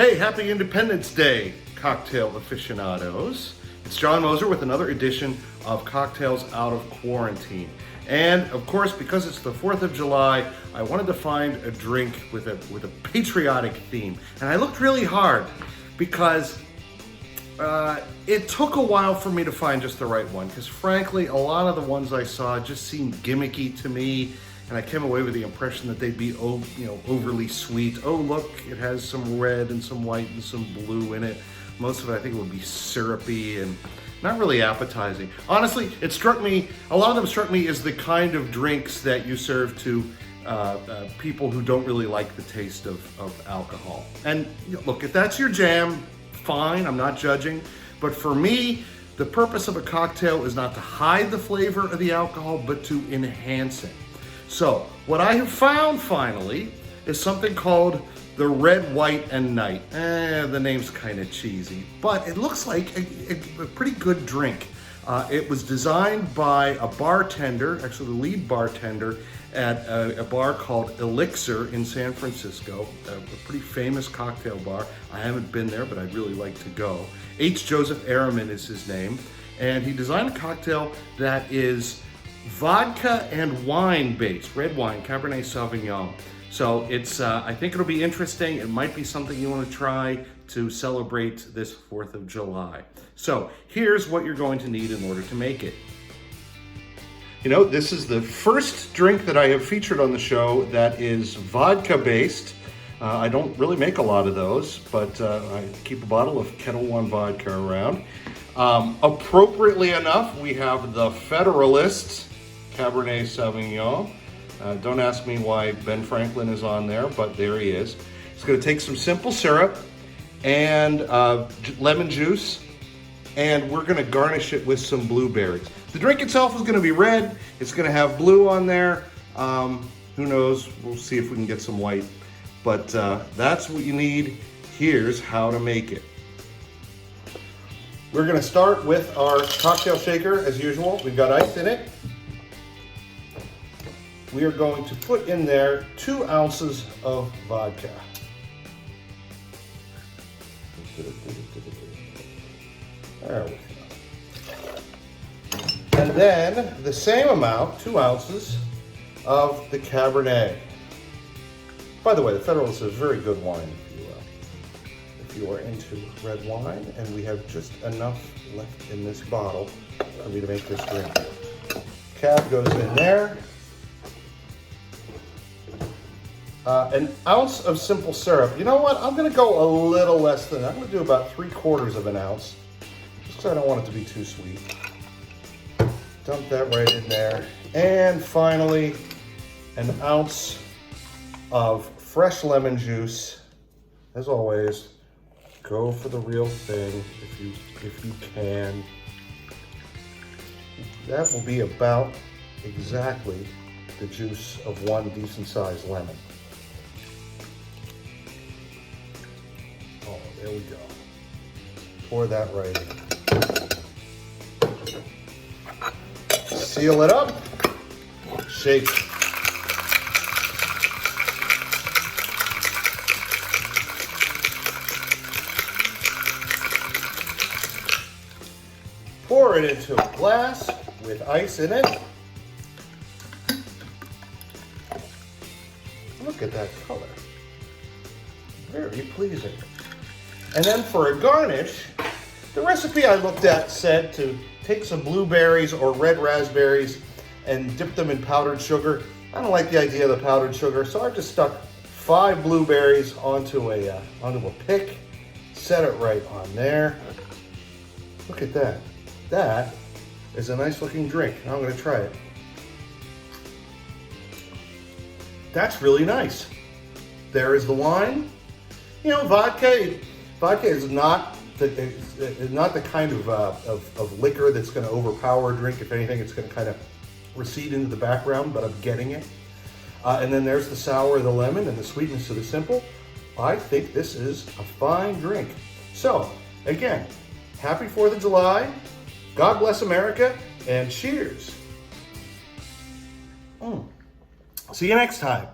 Hey, happy Independence Day, cocktail aficionados. It's John Moser with another edition of Cocktails Out of Quarantine. And of course, because it's the 4th of July, I wanted to find a drink with a patriotic theme. And I looked really hard because it took a while for me to find just the right one. Because frankly, a lot of the ones I saw just seemed gimmicky to me. And I came away with the impression that they'd be, overly sweet. Oh, look, it has some red and some white and some blue in it. Most of it, I think, would be syrupy and not really appetizing. Honestly, a lot of them struck me as the kind of drinks that you serve to people who don't really like the taste of alcohol. And look, if that's your jam, fine, I'm not judging. But for me, the purpose of a cocktail is not to hide the flavor of the alcohol, but to enhance it. So, what I have found finally is something called the Red, White, and Night. The name's kind of cheesy, but it looks like a pretty good drink. It was designed by a bartender, actually the lead bartender at a bar called Elixir in San Francisco, a pretty famous cocktail bar. I haven't been there, but I'd really like to go. H. Joseph Araman is his name, and he designed a cocktail that is vodka and wine based, red wine, Cabernet Sauvignon. So it's, I think it'll be interesting. It might be something you want to try to celebrate this 4th of July. So here's what you're going to need in order to make it. This is the first drink that I have featured on the show that is vodka based. I don't really make a lot of those, but I keep a bottle of Ketel One vodka around. Appropriately enough, we have the Federalist Cabernet Sauvignon. Don't ask me why Ben Franklin is on there, but there he is. It's going to take some simple syrup and lemon juice, and we're going to garnish it with some blueberries. The drink itself is going to be red. It's going to have blue on there. Who knows? We'll see if we can get some white. But that's what you need. Here's how to make it. We're going to start with our cocktail shaker as usual. We've got ice in it. We are going to put in there 2 ounces of vodka. There we go. And then the same amount, 2 ounces, of the Cabernet. By the way, the Federalist is very good wine if you are into red wine, and we have just enough left in this bottle for me to make this drink. Cab goes in there. An ounce of simple syrup. You know what? I'm going to go a little less than that. I'm going to do about 3/4 of an ounce, just because I don't want it to be too sweet. Dump that right in there. And finally, an ounce of fresh lemon juice. As always, go for the real thing if you can. That will be about exactly the juice of 1 decent-sized lemon. Oh, there we go. Pour that right in. Seal it up. Shake. Pour it into a glass with ice in it. Look at that color. Very pleasing. And then for a garnish, the recipe I looked at said to take some blueberries or red raspberries and dip them in powdered sugar. I don't like the idea of the powdered sugar, so I just stuck 5 blueberries onto a pick, set it right on there. Look at that. That is a nice looking drink. Now I'm going to try it. That's really nice. There is the wine. Vodka is not the kind of liquor that's going to overpower a drink. If anything, it's going to kind of recede into the background, but I'm getting it. And then there's the sour of the lemon and the sweetness of the simple. I think this is a fine drink. So, again, happy 4th of July. God bless America, and cheers. See you next time.